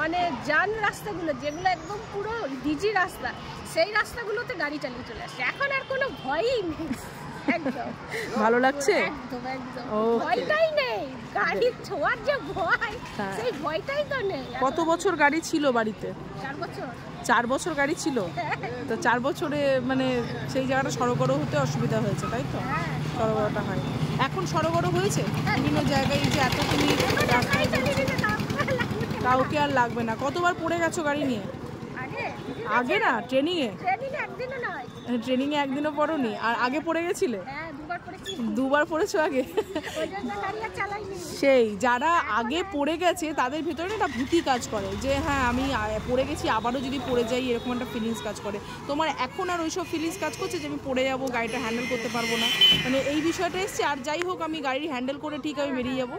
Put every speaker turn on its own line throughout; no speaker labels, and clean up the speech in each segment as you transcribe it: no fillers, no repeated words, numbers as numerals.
মানে যান রাস্তাগুলো যেগুলো একদম পুরো ডিজি রাস্তা, সেই রাস্তাগুলোতে গাড়ি চালিয়ে চলে আসছে। এখন আর কোনো ভয়ই নেই, একদম
ভালো লাগছে,
একদম একদম ভয়টাই নেই। গাড়ি ছোঁয়ার যে ভয়, সেই ভয়টাই তো নেই।
কত বছর গাড়ি ছিল বাড়িতে?
4 বছর।
4 বছর গাড়ি ছিল, তো 4 বছরে মানে সেই জায়গাটা সড়গড় হতে অসুবিধা হয়েছে, তাই তো? সড়গড়টা হয় এখন, সড়গড় হয়েছে বিভিন্ন জায়গায়। এই যে এত তুমি কাউকে আর লাগবে না। কতবার পড়ে গেছো গাড়ি নিয়ে? আগে না ট্রেনিংয়ে? ট্রেনিংয়ে একদিনও পড়োনি? আর আগে পড়ে গেছিলে? 2বার পড়েছো আগে? সেই যারা আগে পড়ে গেছে তাদের ভিতরে একটা ভীতি কাজ করে যে হ্যাঁ আমি পড়ে গেছি, আবারও যদি পড়ে যাই, এরকম একটা ফিলিংস কাজ করে। তোমার এখন আর ওইসব ফিলিংস কাজ করছে যে আমি পড়ে যাবো, গাড়িটা হ্যান্ডেল করতে পারবো না, মানে এই বিষয়টা এসছে। আর যাই হোক, আমি গাড়ি হ্যান্ডেল করে ঠিক আমি বেরিয়ে যাবো।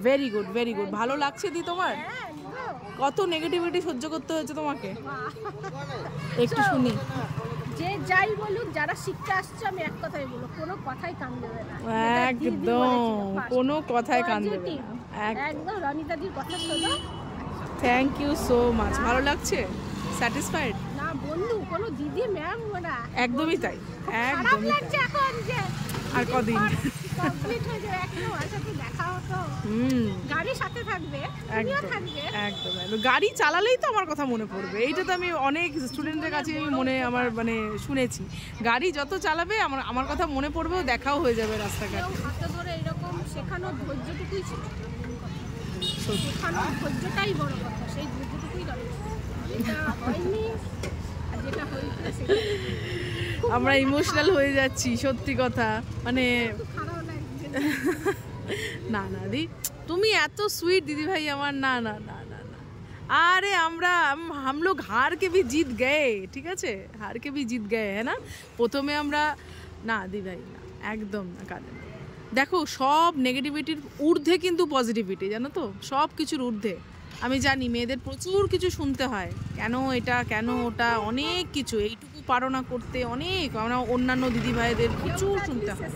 Very good, very good. ভালো লাগছে দি তোমার? কত নেগেটিভিটি সহ্য করতে হয়েছে তোমাকে, একটু শুনি।
যে যাই বলুক, যারা শিখতে আসছে, আমি এক কথাই বলবো, কোনো কথাই কান দেবে না।
একদম কোনো কথাই কান দেবে না,
একদম। রনিতাদির কথা শোনো।
Thank you so much. ভালো লাগছে? স্যাটিসফাইড?
না বন্ধু, কোনো দিদি ম্যাম ওরা
একদমই তাই,
একদমই লাগছে এখন যে
আর কদিন
কমপ্লিট হয়ে যাবে, একদম আর সাথে দেখা হতো, গাড়ির সাথে থাকবে, তুমিও থাকবে।
একদম একদম। গাড়ি চালালেই তো আমার কথা মনে পড়বে, এইটা তো আমি অনেক স্টুডেন্টের কাছে আমি আমার মানে শুনেছি, গাড়ি যত চালাবে আমার কথা মনে পড়বে, দেখাও হয়ে যাবে রাস্তাঘাটে।
হাতে ধরে এরকম শেখানোর ধৈর্যটুকুই ছিল, শেখানোর ধৈর্যটাই বড় কথা, সেই ধৈর্যটুকুই দরকার। যেটা হয়নি আর যেটা হয়েছে সেটা
আমরা ইমোশনাল হয়ে যাচ্ছি, সত্যি কথা। মানে
খারাপ লাগছে
না না দি, তুমি এত সুইট দিদি ভাই আমার। না না না না না, আরে हम लोग हार के भी जीत गए, ঠিক আছে? हार के भी जीत गए, है ना? প্রথমে আমরা না দি ভাই, না একদম না, কাঁদে না। দেখো, সব নেগেটিভিটির ঊর্ধ্বে কিন্তু পজিটিভিটি, জানো তো? সব কিছুর ঊর্ধ্বে। আমি জানি মেয়েদের প্রচুর কিছু শুনতে হয়, কেন এটা, কেন ওটা, অনেক কিছু, এইটুকু পারো না করতে, অনেক আমরা অন্যান্য দিদি ভাইদের প্রচুর শুনতে হয়।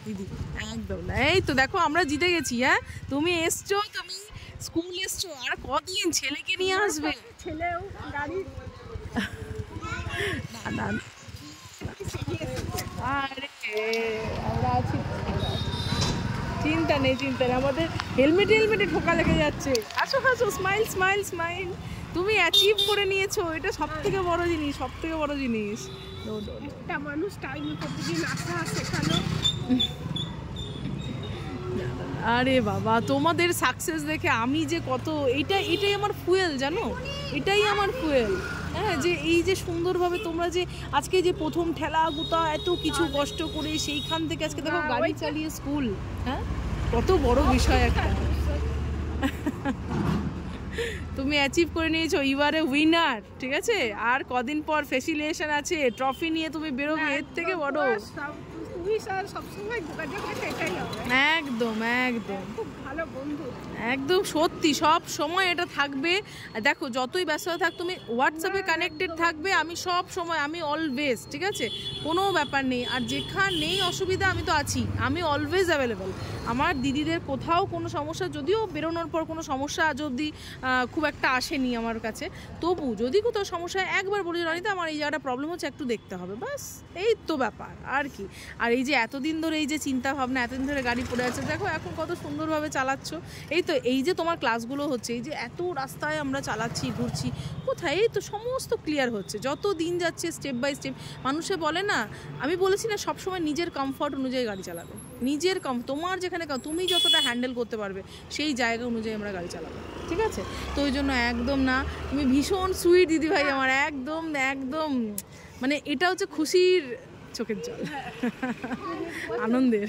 দিদি একদম না। এই তো দেখো, আমরা জিতে গেছি। হ্যাঁ, তুমি এসছো, তুমি স্কুল এসছো, আর কদিন ছেলেকে নিয়ে আসবে?
ছেলেও গাড়ি
না না, আরে আমরা আছি, চিন্তা নেই, চিন্তা নেই। আমাদের হেলমেটে ঠোকা লেগে যাচ্ছে। আসো আসো, স্মাইল স্মাইল স্মাইল। তুমি অ্যাচিভ করে নিয়েছো, এটা সব থেকে বড় জিনিস, সব থেকে বড় জিনিস।
একটা মানুষ টাইমে প্রতিদিন আসা শেখানো।
আরে বাবা, তোমাদের সাকসেস দেখে আমি যে কত, এটাই আমার ফুয়েল, জানো? এটাই আমার ফুয়েল। হ্যাঁ, যে এই যে সুন্দরভাবে তোমরা যে আজকে যে প্রথম ঠেলা গুতা এত কিছু কষ্ট করে সেইখান থেকে আজকে দেখো গাড়ি চালিয়ে স্কুল, হ্যাঁ, কত বড় বিষয় একটা। তুমি অ্যাচিভ করে নিয়েছো, ইউ আর এ উইনার, ঠিক আছে? আর কদিন পর ফেসিলিয়েশন আছে, ট্রফি নিয়ে তুমি বেরোবে, এর থেকে বড়। একদম একদম
খুব ভালো বন্ধু,
একদম সত্যি, সব সময় এটা থাকবে। দেখো, যতই ব্যস্ত থাক, তুমি হোয়াটসঅ্যাপে কানেক্টেড থাকবে, আমি সব সময়, আমি অলওয়েজ, ঠিক আছে? কোনো ব্যাপার নেই। আর যেখানেই অসুবিধা আমি তো আছি, আমি অলওয়েজ অ্যাভেলেবল। আমার দিদিদের কোথাও কোনো সমস্যা, যদিও বেরোনোর পর কোনো সমস্যা আজ অবধি খুব একটা আসেনি আমার কাছে, তবু যদি কোথাও সমস্যা হয় একবার বলি, রনিতা আমার এই জায়গাটা প্রবলেম হচ্ছে, একটু দেখতে হবে, বাস এই তো ব্যাপার, আর কি। আর এই যে এতদিন ধরে এই যে চিন্তা ভাবনা, এতদিন ধরে গাড়ি পড়ে আছে, দেখো এখন কত সুন্দরভাবে চালাচ্ছ। এই তো, এই যে তোমার ক্লাসগুলো হচ্ছে, এই যে এত রাস্তায় আমরা চালাচ্ছি, ঘুরছি, কোথায়, এই তো সমস্ত ক্লিয়ার হচ্ছে যত দিন যাচ্ছে, স্টেপ বাই স্টেপ। মানুষে বলে না, আমি বলেছি না, সবসময় নিজের কমফর্ট অনুযায়ী গাড়ি চালাবে, নিজের তোমার যেখানে তুমি যতটা হ্যান্ডেল করতে পারবে সেই জায়গা অনুযায়ী আমরা গাড়ি চালাবো, ঠিক আছে? তো ওই জন্য একদম না, তুমি ভীষণ সুইট দিদি ভাই আমার, একদম একদম, মানে এটা হচ্ছে খুশির চোখের জল, আনন্দের।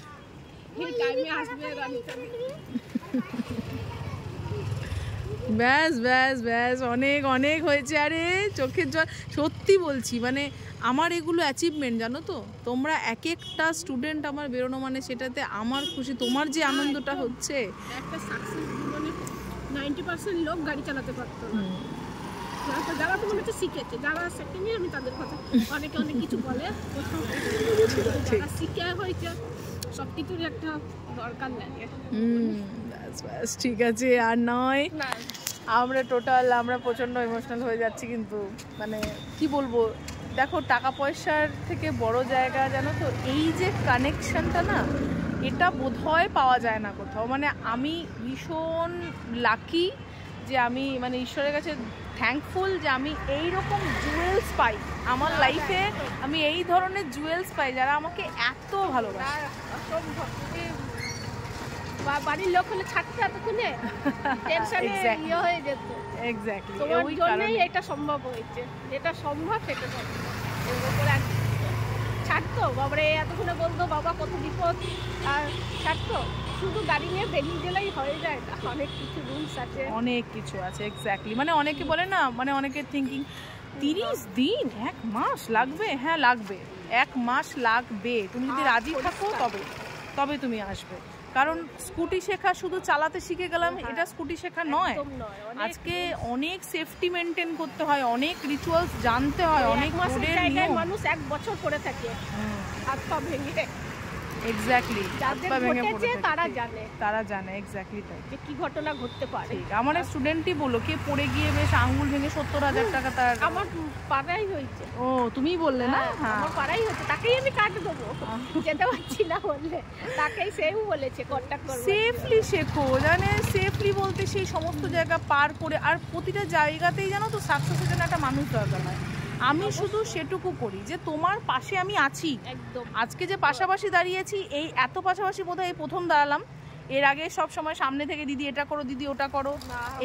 ব্যাস ব্যাস ব্যাস, অনেক অনেক হয়েছে। আরে চোখের জল, সত্যি বলছি, মানে আমার এগুলো অ্যাচিভমেন্ট, জানো তো? তোমরা এক একটা স্টুডেন্ট আমার বেরোনো মানে সেটাতে আমার খুশি, তোমার যে আনন্দটা হচ্ছে।
একটা সাকসেস জীবনে 90% লোক গাড়ি চালাতে পারতো না, যারা তো মনে হচ্ছে শিখেছে, যারা শেখেনি আমি তাদের কথা, অনেকে অনেক কিছু বলে, যারা শিখে হয়েছে সব কিছুরই একটা দরকার লাগে।
বাস ঠিক আছে, আর নয়।
না
আমরা প্রচণ্ড ইমোশনাল হয়ে যাচ্ছি, কিন্তু মানে কি বলবো, দেখো টাকা পয়সার থেকে বড় জায়গা জানো তো এই যে কানেকশনটা না, এটা বোধহয় পাওয়া যায় না কোথাও। মানে আমি ভীষণ লাকি যে আমি মানে ঈশ্বরের কাছে থ্যাঙ্কফুল যে আমি এই রকম জুয়েলস পাই আমার লাইফে, আমি এই ধরনের জুয়েলস পাই যারা আমাকে এত ভালোবাসে।
অসম্ভব। বাড়ির লোক হলে ছাড়তে এতক্ষণে টেনশনে ইয়ে হয়ে যেত।
এক্স্যাক্টলি,
তোমার জন্যই এটা সম্ভব হয়েছে, যেটা সম্ভব সেটা ছাড়তো। বাবারে এতক্ষণে বলতো বাবা কত বিপদ, আর ছাড়তো। শুধু গাড়ি নিয়ে বেরিয়ে গেলেই হয়ে যায়, অনেক কিছু রুলস আছে,
অনেক কিছু আছে। এক্স্যাক্টলি, মানে অনেকে বলে না, মানে অনেকের থিঙ্কিং 30 দিন 1 মাস লাগবে। হ্যাঁ লাগবে, 1 মাস লাগবে। তুমি যদি রাজি থাকো তবে তুমি আসবে। কারণ স্কুটি শেখা শুধু চালাতে শিখে গেলাম এটা স্কুটি শেখা নয়। আজকে অনেক সেফটি মেনটেন করতে হয়, অনেক রিচুয়ালস জানতে হয়, অনেক
রোডের নিয়ম। মানুষ 1 বছর পড়ে থাকে হাত পা ভেঙে।
এক্স্যাক্টলি,
যাদের ঘটেছে তারা জানে
এক্স্যাক্টলি তাই,
যে কি ঘটনা ঘটতে পারে।
আমার এক স্টুডেন্টই বললো কে পড়ে গিয়ে বেশ আঙ্গুল ভেঙে 70,000 টাকা তার।
আমার পাড়াই হয়েছে।
ও তুমিই বললে না?
আমার পাড়াই হয়েছে, তাকেই আমি কাট দেবো, যেতে পারছি না বললে তাকেই সেও বলেছে কন্টাক্ট করো।
সেফলি শেখো, জানে সেফলি বলতে সেই সমস্ত জায়গা পার করে, আর প্রতিটা জায়গাতেই জানো তো সাকসেসের জন্য একটা মানুষ দরকার হয়। আমি শুধু সেটুকু করি যে তোমার পাশে আমি আছি। আজকে যে পাশাপাশি দাঁড়িয়েছি, এই এত পাশাপাশি বোধহয় এই প্রথম দাঁড়ালাম। এর আগে সব সময় সামনে থেকে দিদি এটা করো, দিদি ওটা করো,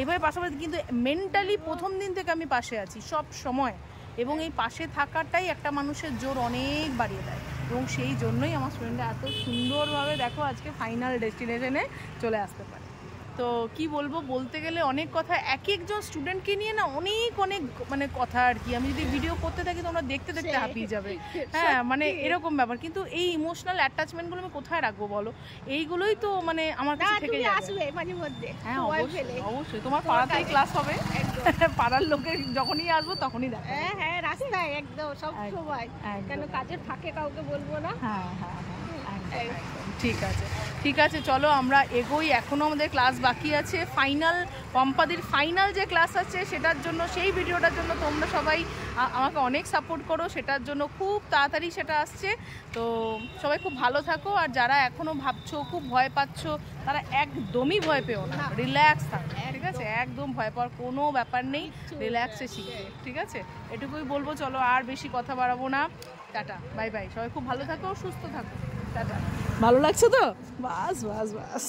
এভাবে পাশাপাশি, কিন্তু মেন্টালি প্রথম দিন থেকে আমি পাশে আছি সব সময়। এবং এই পাশে থাকাটাই একটা মানুষের জোর অনেক বাড়িয়ে দেয়, এবং সেই জন্যই আমার স্টুডেন্টরা এত সুন্দরভাবে দেখো আজকে ফাইনাল ডেস্টিনেশনে চলে আসতে পারে। তো কি বলবো, বলতে গেলে অনেক কথা, এক একজন স্টুডেন্টকে নিয়ে না অনেক মানে কথা আর কি। আমি যদি ভিডিও করতে থাকি তোমরা দেখতে দেখতে হাঁপিয়ে যাবে। হ্যাঁ মানে এরকম ব্যাপার, কিন্তু এই ইমোশনাল অ্যাটাচমেন্টগুলো আমি কোথায় রাখবো বলো? এইগুলোই তো মানে আমার কাছে থেকে যাবে। হ্যাঁ অবশ্যই তোমার পাড়াতেই ক্লাস হবে, পাড়ার লোকের যখনই আসবো তখনই দেখো।
হ্যাঁ রাস্তায় একদম সব সময়, কেন কাজের ফাঁকে কাউকে বলবো না।
হ্যাঁ ঠিক আছে চলো আমরা এগোই, এখনও আমাদের ক্লাস বাকি আছে। ফাইনাল পম্পাদির ফাইনাল যে ক্লাস আছে সেটার জন্য, সেই ভিডিওটার জন্য তোমরা সবাই আমাকে অনেক সাপোর্ট করো, সেটার জন্য খুব তাড়াতাড়ি সেটা আসছে। তো সবাই খুব ভালো থাকো, আর যারা এখনও ভাবছো খুব ভয় পাচ্ছ তারা একদমই ভয় পেও না, রিল্যাক্স থাকো, ঠিক আছে? একদম ভয় পাওয়ার কোনো ব্যাপার নেই, রিল্যাক্সে শিখবে, ঠিক আছে? এটুকুই বলবো, চলো আর বেশি কথা বাড়াবো না, টাটা বাই বাই, সবাই খুব ভালো থাকো, সুস্থ থাকো, টাটা। ভালো লাগছে তো? বাস বাস বাস।